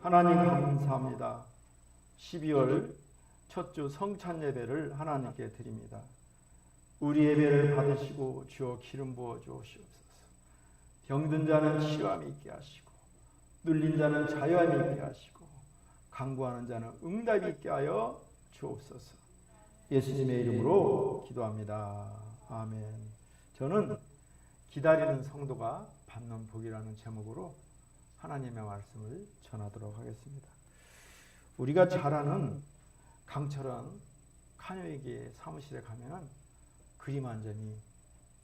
하나님 감사합니다. 12월 첫 주 성찬 예배를 하나님께 드립니다. 우리 예배를 받으시고 주여 기름 부어 주옵소서. 병든 자는 치유함이 있게 하시고 눌린 자는 자유함이 있게 하시고 간구하는 자는 응답이 있게 하여 주옵소서. 예수님의 이름으로 기도합니다. 아멘. 저는 기다리는 성도가 받는 복이라는 제목으로 하나님의 말씀을 전하도록 하겠습니다. 우리가 잘 아는 강철원 카네기의 사무실에 가면은 그림 한 점이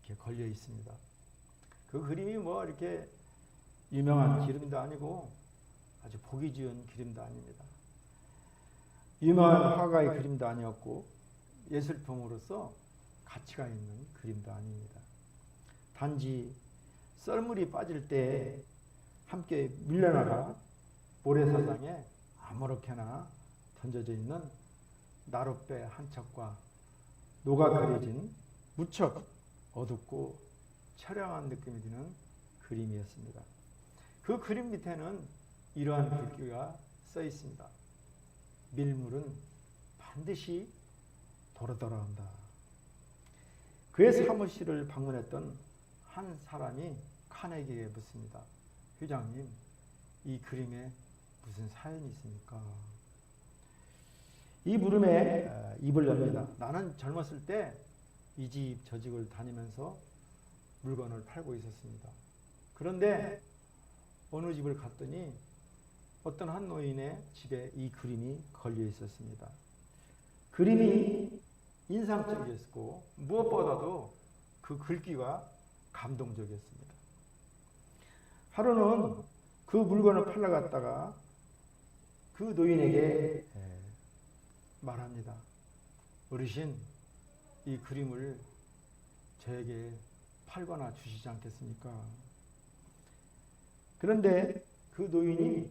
이렇게 걸려 있습니다. 그 그림이 뭐 이렇게 유명한 그림도 아니고 아주 보기 좋은 그림도 아닙니다. 유명한 화가의 그림도 아니었고 예술품으로서 가치가 있는 그림도 아닙니다. 단지 썰물이 빠질 때 함께 밀려나가 모래사장에 아무렇게나 던져져 있는 나룻배 한 척과 녹아 그려진 무척 어둡고 처량한 느낌이 드는 그림이었습니다. 그 그림 밑에는 이러한 글귀가 써 있습니다. 밀물은 반드시 돌아온다. 그의 사무실을 방문했던 한 사람이 카네기에게 묻습니다. 회장님, 이 그림에 무슨 사연이 있습니까? 이 물음에 입을 엽니다. 나는 젊었을 때 이 집 저 집을 다니면서 물건을 팔고 있었습니다. 그런데 어느 집을 갔더니 어떤 한 노인의 집에 이 그림이 걸려 있었습니다. 그림이 인상적이었고 무엇보다도 그 글귀가 감동적이었습니다. 하루는 그 물건을 팔러 갔다가 그 노인에게 말합니다. 어르신, 이 그림을 저에게 팔거나 주시지 않겠습니까? 그런데 그 노인이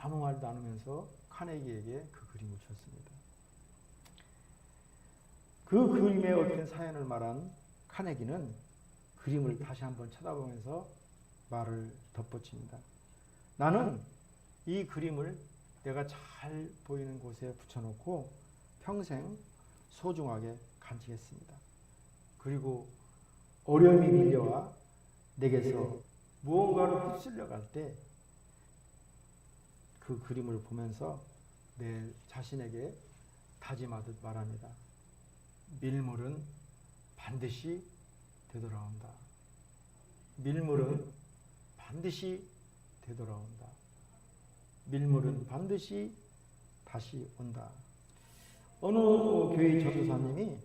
아무 말도 안 하면서 카네기에게 그 그림을 줬습니다. 그 그림에 얽힌 사연을 말한 카네기는 그림을 다시 한번 쳐다보면서 말을 덧붙입니다. 나는 이 그림을 내가 잘 보이는 곳에 붙여놓고 평생 소중하게 간직했습니다. 그리고 어려움이 밀려와 내게서 무언가를 휩쓸려 갈 때 그 그림을 보면서 내 자신에게 다짐하듯 말합니다. 밀물은 반드시 되돌아온다. 밀물은 반드시 되돌아온다. 밀물은 반드시 다시 온다. 어느 교회 전도사님이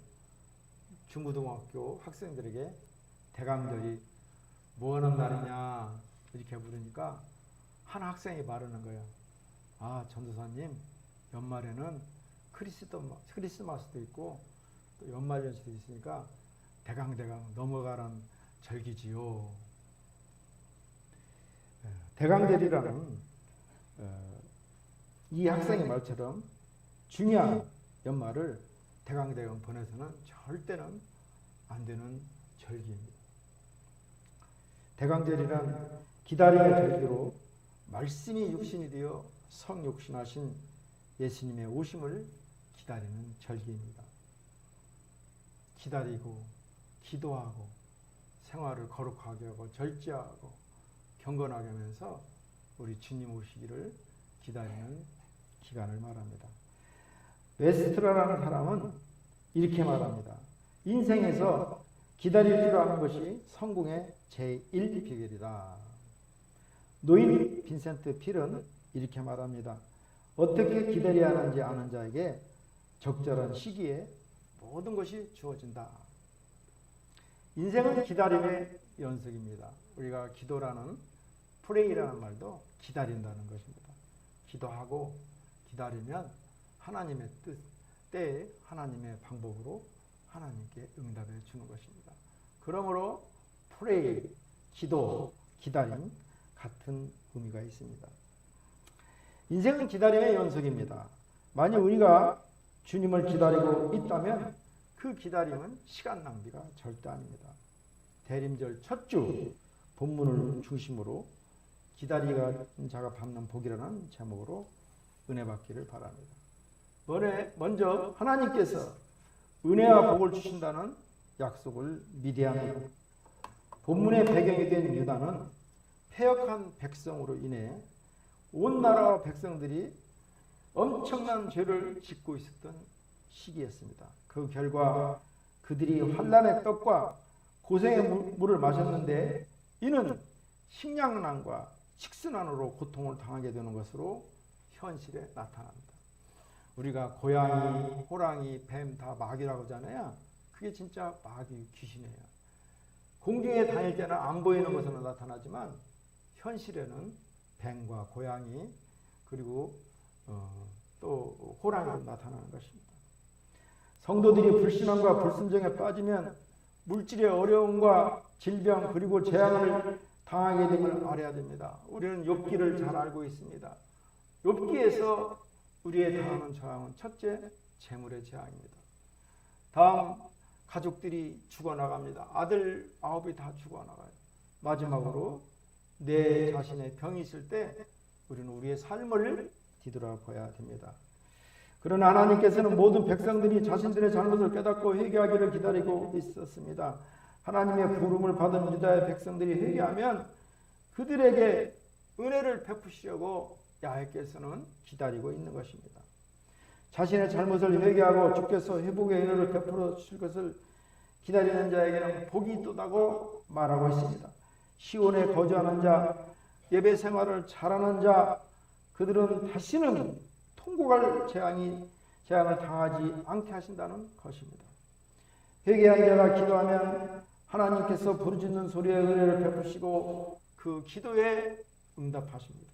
중고등학교 학생들에게 대강절이 뭐하는 날이냐 이렇게 물으니까 한 학생이 말하는 거예요. 아, 전도사님, 연말에는 크리스마스도 있고 또 연말연시도 있으니까 대강 넘어가는 절기지요. 대강절이라는 이 학생의 말처럼 중요한 연말을 대강 보내서는 절대는 안 되는 절기입니다. 대강절이란 기다림의 절기로 말씀이 육신이 되어 성육신하신 예수님의 오심을 기다리는 절기입니다. 기다리고 기도하고 생활을 거룩하게 하고 절제하고 경건하게 하면서 우리 주님 오시기를 기다리는 기간을 말합니다. 웨스트라라는 사람은 이렇게 말합니다. 인생에서 기다릴 줄 아는 것이 성공의 제1 비결이다. 노인 빈센트 필은 이렇게 말합니다. 어떻게 기다려야 하는지 아는 자에게 적절한 시기에 모든 것이 주어진다. 인생은 기다림의 연속입니다. 우리가 기도라는 프레이라는 말도 기다린다는 것입니다. 기도하고 기다리면 하나님의 뜻, 때에 하나님의 방법으로 하나님께 응답해 주는 것입니다. 그러므로 프레이, 기도, 기다림 같은 의미가 있습니다. 인생은 기다림의 연속입니다. 만약 우리가 주님을 기다리고 있다면 그 기다림은 시간 낭비가 절대 아닙니다. 대림절 첫 주 본문을 중심으로 기다리는 자가 밟는 복이라는 제목으로 은혜 받기를 바랍니다. 먼저 하나님께서 은혜와 복을 주신다는 약속을 믿어야 합니다. 본문의 배경이 된 유다는 패역한 백성으로 인해 온 나라와 백성들이 엄청난 죄를 짓고 있었던 시기였습니다. 그 결과 그들이 환난의 떡과 고생의 물을 마셨는데 이는 식량난과 식순환으로 고통을 당하게 되는 것으로 현실에 나타납니다. 우리가 고양이, 호랑이, 뱀 다 마귀라고 하잖아요. 그게 진짜 마귀 귀신이에요. 공중에 다닐 때는 안 보이는 것으로 나타나지만 현실에는 뱀과 고양이 그리고 또 호랑이로 나타나는 것입니다. 성도들이 불신앙과 불순종에 빠지면 물질의 어려움과 질병 그리고 재앙을 당하게 됨을 알아야 됩니다. 우리는 욥기를 잘 알고 있습니다. 욥기에서 우리의 당하는 저항은 첫째, 재물의 재앙입니다. 다음, 가족들이 죽어나갑니다. 아들 9이 다 죽어나가요. 마지막으로 내 자신의 병이 있을 때 우리는 우리의 삶을 뒤돌아봐야 됩니다. 그러나 하나님께서는 모든 백성들이 자신들의 잘못을 깨닫고 회개하기를 기다리고 있었습니다. 하나님의 부름을 받은 유다의 백성들이 회개하면 그들에게 은혜를 베푸시려고 야훼께서는 기다리고 있는 것입니다. 자신의 잘못을 회개하고 주께서 회복의 은혜를 베풀어 주실 것을 기다리는 자에게는 복이 있다고 말하고 있습니다. 시온에 거주하는 자, 예배 생활을 잘하는 자, 그들은 다시는 통곡할 재앙을 당하지 않게 하신다는 것입니다. 회개한 자가 기도하면 하나님께서 부르짖는 소리에 은혜를 베푸시고 그 기도에 응답하십니다.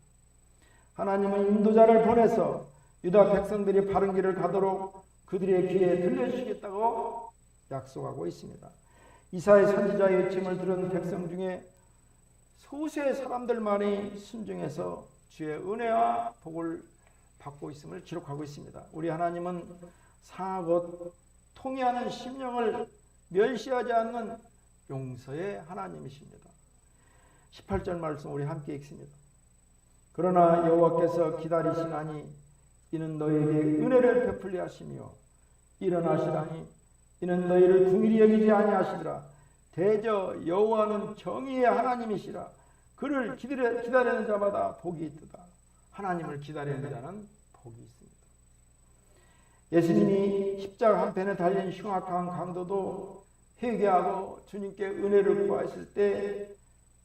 하나님은 인도자를 보내서 유다 백성들이 바른 길을 가도록 그들의 귀에 들려주시겠다고 약속하고 있습니다. 이사야 선지자의 외침을 들은 백성 중에 소수의 사람들만이 순종해서 주의 은혜와 복을 받고 있음을 기록하고 있습니다. 우리 하나님은 상하고 통회하는 심령을 멸시하지 않는 용서의 하나님이십니다. 18절 말씀 우리 함께 읽습니다. 그러나 여호와께서 기다리시나니 이는 너희에게 은혜를 베풀려 하시며 일어나시라니 이는 너희를 긍휼히 여기지 아니하시리라. 대저 여호와는 정의의 하나님이시라. 그를 기다리는 자마다 복이 있도다. 하나님을 기다리는 자는 복이 있습니다. 예수님이 십자가 한편에 달린 흉악한 강도도 회개하고 주님께 은혜를 구하실 때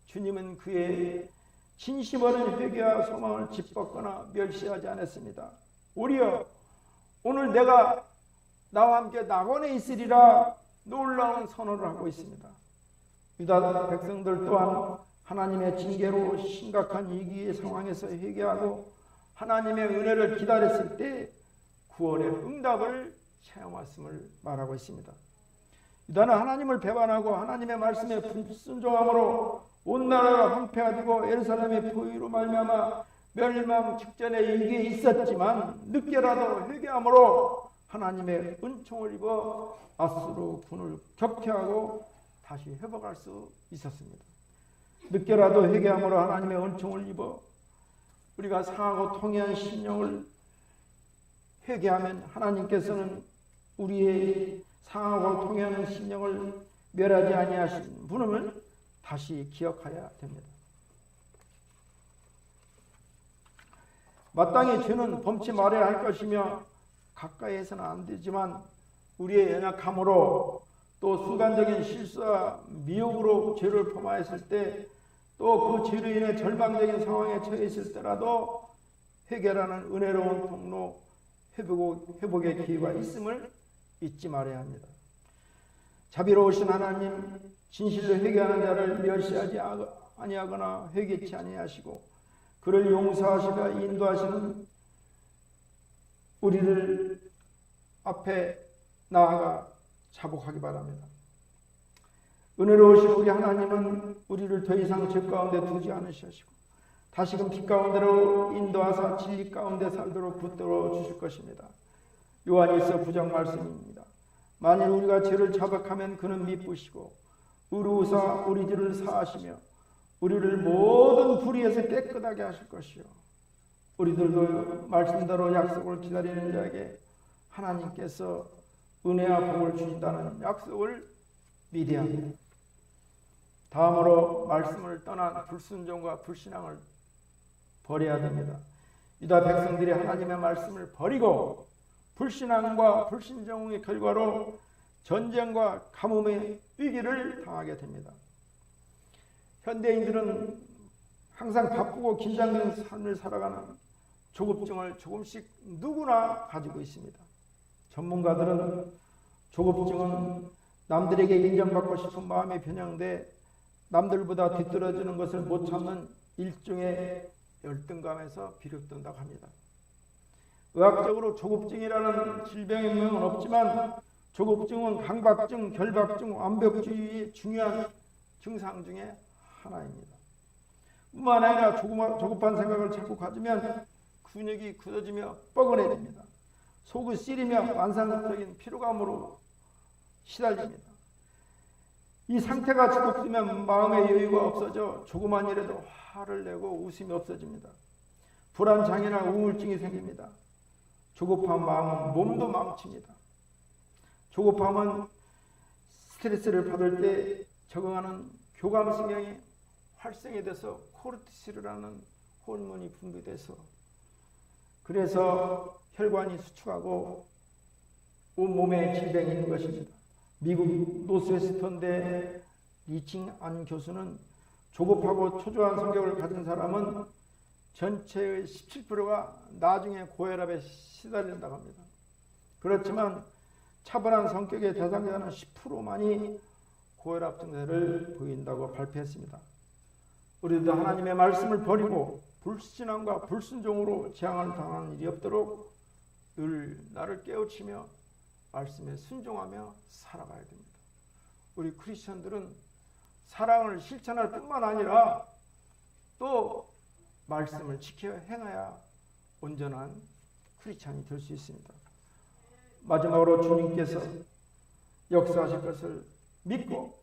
주님은 그의 진심 어린 회개와 소망을 짓밟거나 멸시하지 않았습니다. 오히려 오늘 내가 나와 함께 낙원에 있으리라 놀라운 선언을 하고 있습니다. 유다 백성들 또한 하나님의 징계로 심각한 위기의 상황에서 회개하고 하나님의 은혜를 기다렸을 때 구원의 응답을 체험했음을 말하고 있습니다. 유다는 하나님을 배반하고 하나님의 말씀에 불순종함으로 온 나라가 황폐화되고 예루살렘의 포위로 말미암아 멸망 직전에 위기에 있었지만 늦게라도 회개함으로 하나님의 은총을 입어 아수르 군을 격퇴하고 다시 회복할 수 있었습니다. 늦게라도 회개함으로 하나님의 은총을 입어 우리가 상하고 통회한 심령을 회개하면 하나님께서는 우리의 상하고 통회하는 심령을 멸하지 아니하신 분을 다시 기억해야 됩니다. 마땅히 죄는 범치 말아야 할 것이며 가까이에서는 안 되지만 우리의 연약함으로 또 순간적인 실수와 미혹으로 죄를 범하였을 때 또 그 죄로 인해 절망적인 상황에 처해 있을 때라도 회개라는 은혜로운 통로 회복의 기회가 있음을 잊지 말아야 합니다. 자비로우신 하나님 진실로 회개하는 자를 멸시하지 아니하거나 회개치 아니하시고 그를 용서하시며 인도하시는 우리를 앞에 나아가 자복하기 바랍니다. 은혜로우신 우리 하나님은 우리를 더 이상 죄 가운데 두지 않으시고 다시금 빛 가운데로 인도하사 진리 가운데 살도록 붙들어 주실 것입니다. 요한일서 9장 말씀입니다. 만일 우리가 죄를 자백하면 그는 미쁘시고 의로우사 우리 죄를 사하시며 우리를 모든 불의에서 깨끗하게 하실 것이요. 우리들도 말씀대로 약속을 기다리는 자에게 하나님께서 은혜와 복을 주신다는 약속을 믿어야 합니다. 다음으로 말씀을 떠난 불순종과 불신앙을 버려야 됩니다. 유다 백성들이 하나님의 말씀을 버리고 불신앙과 불신종의 결과로 전쟁과 가뭄의 위기를 당하게 됩니다. 현대인들은 항상 바쁘고 긴장된 삶을 살아가는 조급증을 조금씩 누구나 가지고 있습니다. 전문가들은 조급증은 남들에게 인정받고 싶은 마음이 변형돼 남들보다 뒤떨어지는 것을 못 참는 일종의 열등감에서 비롯된다고 합니다. 의학적으로 조급증이라는 질병의 명은 없지만 조급증은 강박증, 결박증, 완벽주의의 중요한 증상 중에 하나입니다. 뿐만 아니라 조급한 생각을 자꾸 가지면 근육이 굳어지며 뻐근해집니다. 속이 쓰리며 만상적인 피로감으로 시달립니다. 이 상태가 지속되면 마음의 여유가 없어져 조그만 일에도 화를 내고 웃음이 없어집니다. 불안, 장애나 우울증이 생깁니다. 조급한 마음은 몸도 망칩니다. 조급함은 스트레스를 받을 때 적응하는 교감신경이 활성이 돼서 코르티솔이라는 호르몬이 분비돼서 그래서 혈관이 수축하고 온몸에 질병이 있는 것입니다. 미국 노스웨스턴대 리칭안 교수는 조급하고 초조한 성격을 가진 사람은 전체의 17%가 나중에 고혈압에 시달린다고 합니다. 그렇지만 차분한 성격의 대상자는 10%만이 고혈압 증세를 보인다고 발표했습니다. 우리도 하나님의 말씀을 버리고 불신앙과 불순종으로 재앙을 당하는 일이 없도록 늘 나를 깨우치며 말씀에 순종하며 살아가야 됩니다. 우리 크리스천들은 사랑을 실천할 뿐만 아니라 또 말씀을 지켜 행해야 온전한 크리스천이 될 수 있습니다. 마지막으로 주님께서 역사하실 것을 믿고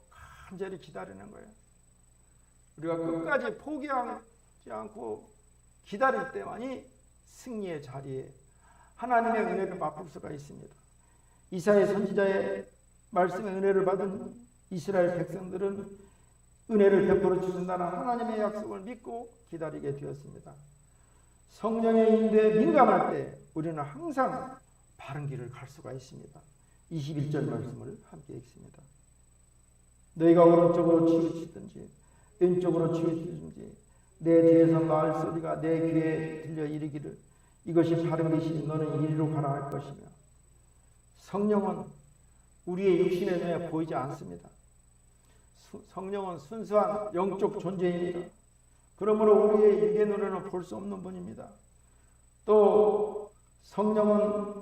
간절히 기다리는 거예요. 우리가 끝까지 포기하지 않고 기다릴 때만이 승리의 자리에 하나님의 은혜를 맛볼 수가 있습니다. 이사야 선지자의 말씀의 은혜를 받은 이스라엘 백성들은 은혜를 베풀어 주신다는 하나님의 약속을 믿고 기다리게 되었습니다. 성령의 인도에 민감할 때 우리는 항상 바른 길을 갈 수가 있습니다. 21절 말씀을 함께 읽습니다. 너희가 오른쪽으로 치우치든지 왼쪽으로 치우치든지 내 뒤에서 말 소리가 내 귀에 들려 이르기를 이것이 바른 길이니 너는 이리로 가라 할 것이며 성령은 우리의 육신의 눈에 보이지 않습니다. 성령은 순수한 영적 존재입니다. 그러므로 우리의 육의 눈에는 볼 수 없는 분입니다. 또 성령은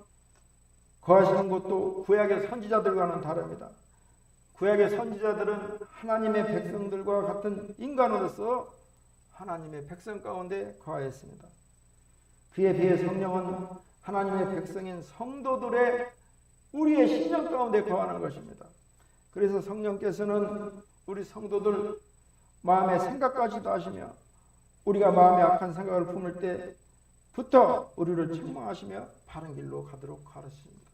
거하시는 곳도 구약의 선지자들과는 다릅니다. 구약의 선지자들은 하나님의 백성들과 같은 인간으로서 하나님의 백성 가운데 거하였습니다. 그에 비해 성령은 하나님의 백성인 성도들의 우리의 심령 가운데 거하는 것입니다. 그래서 성령께서는 우리 성도들 마음의 생각까지도 하시며 우리가 마음에 악한 생각을 품을 때부터 우리를 책망하시며 바른 길로 가도록 가르치십니다.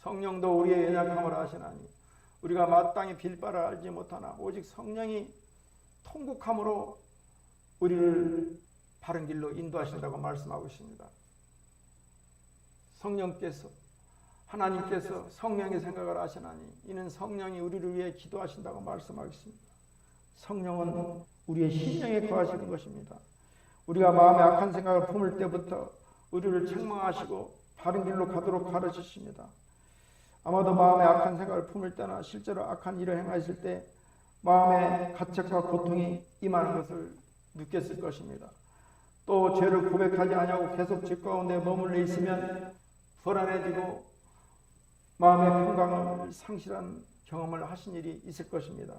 성령도 우리의 연약함을 아시나니 우리가 마땅히 빌 바를 알지 못하나 오직 성령이 통곡함으로 우리를 바른 길로 인도하신다고 말씀하고 있습니다. 성령께서 하나님께서 성령의 생각을 아시나니 이는 성령이 우리를 위해 기도하신다고 말씀하겠습니다. 성령은 우리의 심령에 거하시는 것입니다. 우리가 마음에 악한 생각을 품을 때부터 우리를 책망하시고 바른 길로 가도록 가르치십니다. 아마도 마음에 악한 생각을 품을 때나 실제로 악한 일을 행하실 때 마음에 가책과 고통이 임하는 것을 느꼈을 것입니다. 또 죄를 고백하지 않냐고 계속 죄 가운데 머물러 있으면 불안해지고 마음의 평강을 상실한 경험을 하신 일이 있을 것입니다.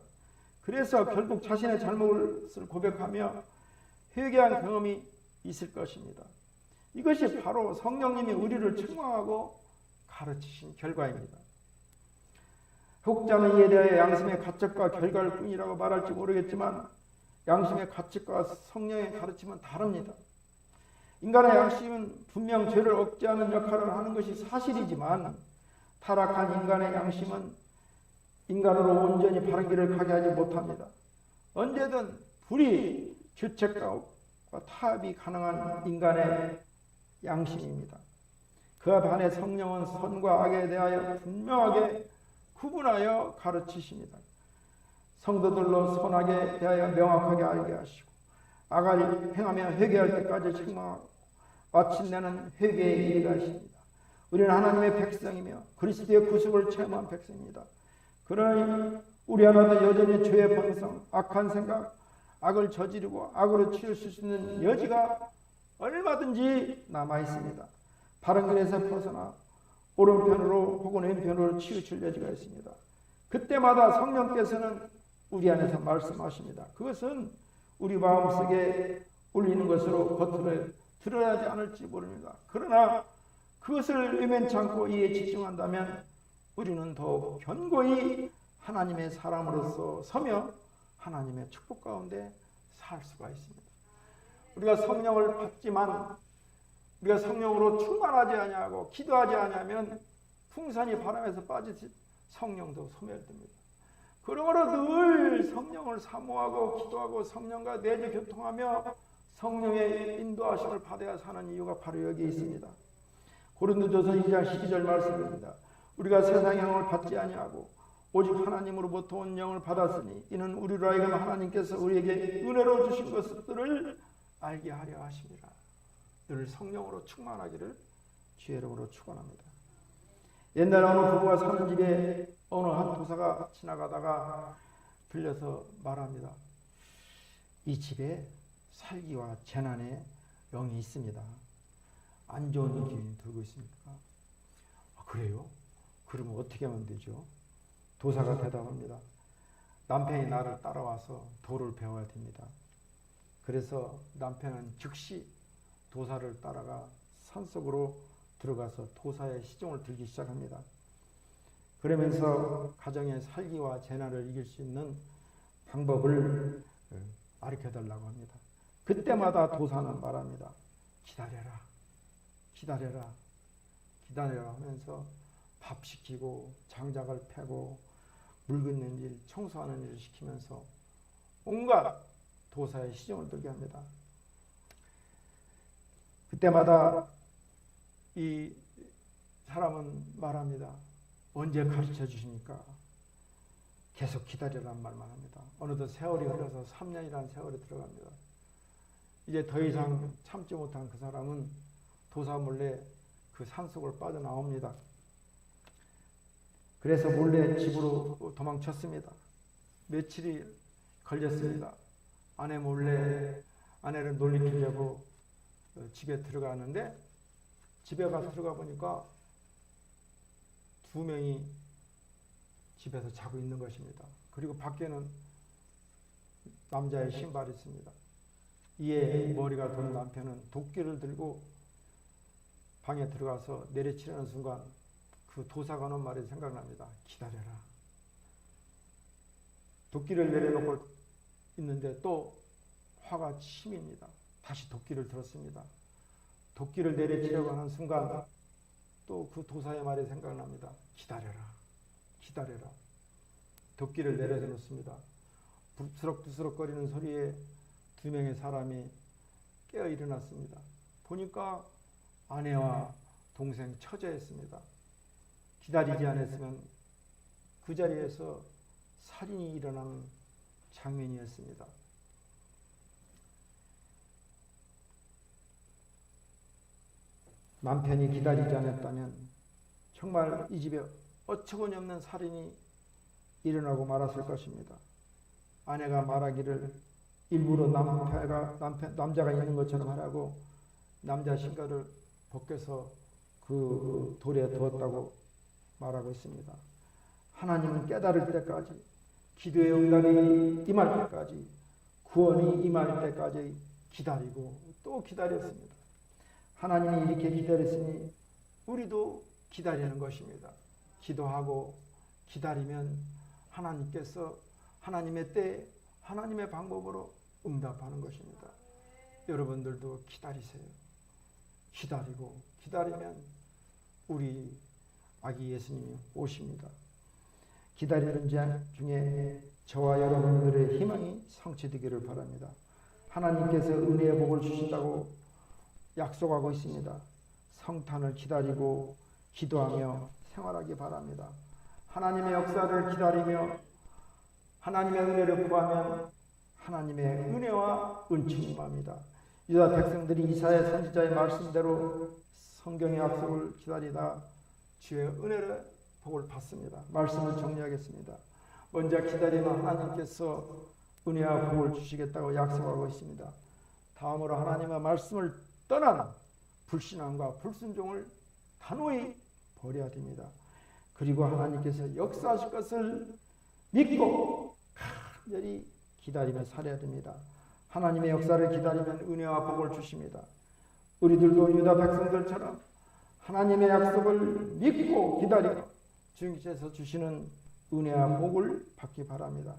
그래서 결국 자신의 잘못을 고백하며 회개한 경험이 있을 것입니다. 이것이 바로 성령님이 우리를 책망하고 가르치신 결과입니다. 혹자는 이에 대해 양심의 가책과 결과일 뿐이라고 말할지 모르겠지만 양심의 가치과 성령의 가르침은 다릅니다. 인간의 양심은 분명 죄를 억제하는 역할을 하는 것이 사실이지만 타락한 인간의 양심은 인간으로 온전히 바른 길을 가게 하지 못합니다. 언제든 불의, 주책과 타협이 가능한 인간의 양심입니다. 그와 반해 성령은 선과 악에 대하여 분명하게 구분하여 가르치십니다. 성도들로 선악에 대하여 명확하게 알게 하시고 악을 행하며 회개할 때까지 책망하고 마침내는 회개의 길이 하십니다. 우리는 하나님의 백성이며 그리스도의 구속을 체험한 백성입니다. 그러니 우리 하나도 여전히 죄의 본성, 악한 생각, 악을 저지르고 악으로 치우칠 수 있는 여지가 얼마든지 남아 있습니다. 바른 길에서 벗어나 오른편으로 혹은 왼편으로 치우칠 여지가 있습니다. 그때마다 성령께서는 우리 안에서 말씀하십니다. 그것은 우리 마음속에 울리는 것으로 겉으로 드러나지 않을지 모릅니다. 그러나 그것을 외면치 않고 이에 집중한다면 우리는 더욱 견고히 하나님의 사람으로서 서며 하나님의 축복 가운데 살 수가 있습니다. 우리가 성령을 받지만 우리가 성령으로 충만하지 아니하고 기도하지 아니하면 풍산이 바람에서 빠지듯이 성령도 소멸됩니다. 그러므로 늘 성령을 사모하고 기도하고 성령과 내주 교통하며 성령의 인도하심을 받아야 사는 이유가 바로 여기에 있습니다. 고린도전서 2장 12절 말씀입니다. 우리가 세상의 영을 받지 아니하고 오직 하나님으로부터 온 영을 받았으니 이는 우리로 하여금 하나님께서 우리에게 은혜로 주신 것들을 알게 하려 하심이라. 늘 성령으로 충만하기를 주의 이름으로 축원합니다. 옛날 어느 부부가 사는 집에 어느 한 도사가 지나가다가 들려서 말합니다. 이 집에 살기와 재난의 영이 있습니다. 안 좋은 기운이 들고 있습니까? 아, 그래요? 그러면 어떻게 하면 되죠? 도사가 대답합니다. 남편이 나를 따라와서 도를 배워야 됩니다. 그래서 남편은 즉시 도사를 따라가 산속으로 들어가서 도사의 시종을 들기 시작합니다. 그러면서 가정의 살기와 재난을 이길 수 있는 방법을 가르쳐달라고 합니다. 그때마다 도사는 말합니다. 기다려라, 기다려라, 기다려라 하면서 밥 시키고 장작을 패고 물 긋는 일, 청소하는 일을 시키면서 온갖 도사의 시종을 들게 합니다. 그때마다 이 사람은 말합니다. 언제 가르쳐 주십니까? 계속 기다리라는 말만 합니다. 어느덧 세월이 흘러서 3년이라는 세월이 들어갑니다. 이제 더 이상 참지 못한 그 사람은 도사 몰래 그 산속을 빠져나옵니다. 그래서 몰래 집으로 도망쳤습니다. 며칠이 걸렸습니다. 아내 몰래 아내를 놀리키려고 집에 들어가는데 집에 가서 들어가 보니까 두 명이 집에서 자고 있는 것입니다. 그리고 밖에는 남자의 신발이 있습니다. 이에 머리가 든 남편은 도끼를 들고 방에 들어가서 내리치려는 순간 그 도사가 하는 말이 생각납니다. 기다려라. 도끼를 내려놓고 있는데 또 화가 치밉니다. 다시 도끼를 들었습니다. 도끼를 내리치려고 하는 순간 또 그 도사의 말이 생각납니다. 기다려라. 기다려라. 도끼를 내려져 놓습니다. 부스럭부스럭거리는 소리에 두 명의 사람이 깨어 일어났습니다. 보니까 아내와 동생 처제였습니다. 기다리지 않았으면 그 자리에서 살인이 일어나는 장면이었습니다. 남편이 기다리지 않았다면 정말 이 집에 어처구니 없는 살인이 일어나고 말았을 것입니다. 아내가 말하기를 일부러 남자가 있는 것처럼 하라고 남자 신발을 벗겨서 그 돌에 두었다고 말하고 있습니다. 하나님은 깨달을 때까지, 기도의 응답이 임할 때까지, 구원이 임할 때까지 기다리고 또 기다렸습니다. 하나님이 이렇게 기다렸으니 우리도 기다리는 것입니다. 기도하고 기다리면 하나님께서 하나님의 때, 하나님의 방법으로 응답하는 것입니다. 여러분들도 기다리세요. 기다리고 기다리면 우리 아기 예수님이 오십니다. 기다리는 자 중에 저와 여러분들의 희망이 성취되기를 바랍니다. 하나님께서 은혜의 복을 주신다고 약속하고 있습니다. 성탄을 기다리고 기도하며 생활하기 바랍니다. 하나님의 역사를 기다리며 하나님의 은혜를 구하면 하나님의 은혜와 은총이 임합니다. 유다 백성들이 이사야 선지자의 말씀대로 성경의 약속을 기다리다 주의 은혜를 복을 받습니다. 말씀을 정리하겠습니다. 먼저 기다리면 하나님께서 은혜와 복을 주시겠다고 약속하고 있습니다. 다음으로 하나님의 말씀을 떠난 불신앙과 불순종을 단호히 버려야 됩니다. 그리고 하나님께서 역사하실 것을 믿고 간절히 기다리며 살아야 됩니다. 하나님의 역사를 기다리면 은혜와 복을 주십니다. 우리들도 유다 백성들처럼 하나님의 약속을 믿고 기다리고 주님께서 주시는 은혜와 복을 받기 바랍니다.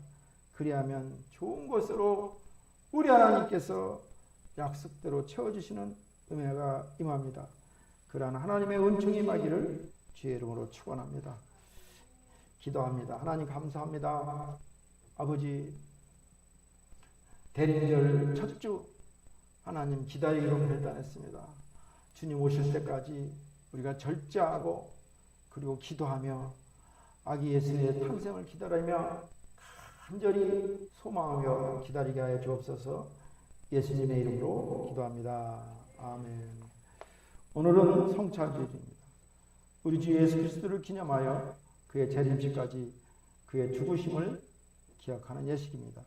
그리하면 좋은 것으로 우리 하나님께서 약속대로 채워주시는 은혜가 임합니다. 그러한 하나님의 은총이 임하기를 주의 이름으로 축원합니다. 기도합니다. 하나님 감사합니다. 아버지 대림절 첫 주 하나님 기다리기로 결단했습니다. 주님 오실 때까지 우리가 절제하고 그리고 기도하며 아기 예수의 탄생을 기다리며 간절히 소망하며 기다리게 하여 주옵소서. 예수님의 이름으로 기도합니다. 아멘. 오늘은 성찬절입니다. 우리 주 예수 그리스도를 기념하여 그의 재림식까지 그의 죽으심을 기억하는 예식입니다.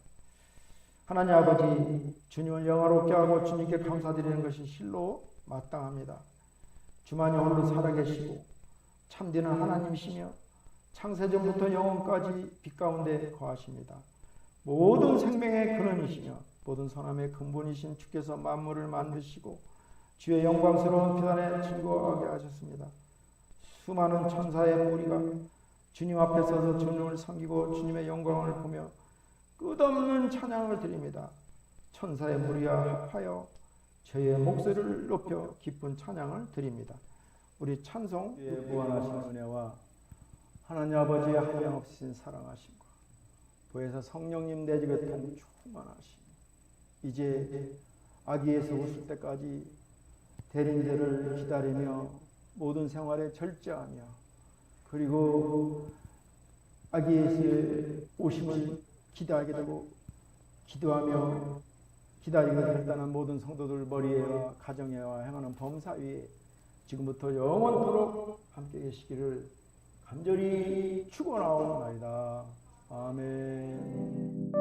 하나님 아버지, 주님을 영화롭게 하고 주님께 감사드리는 것이 실로 마땅합니다. 주만이 오늘도 살아계시고 참되는 하나님이시며 창세전부터 영원까지 빛 가운데 거하십니다. 모든 생명의 근원이시며 모든 선함의 근본이신 주께서 만물을 만드시고 주의 영광스러운 피단에 즐거워하게 하셨습니다. 수많은 천사의 무리가 주님 앞에 서서 주님을 섬기고 주님의 영광을 보며 끝없는 찬양을 드립니다. 천사의 무리와 하여 저의 목소리를 높여 기쁜 찬양을 드립니다. 우리 찬송 주의 무한하신 은혜와 하나님 아버지의 한량없으신 사랑하심과 보혜사 성령님 내 집에 통 충만하심, 이제 아기 예수 오실 때까지 대림절을 기다리며 모든 생활에 절제하며 그리고 아기 예수의 오심을 기대하게 되고 기도하며 기다리고 결단한 모든 성도들 머리에와 가정에와 행하는 범사 위에 지금부터 영원토록 함께 계시기를 간절히 축원하옵나이다. 아멘.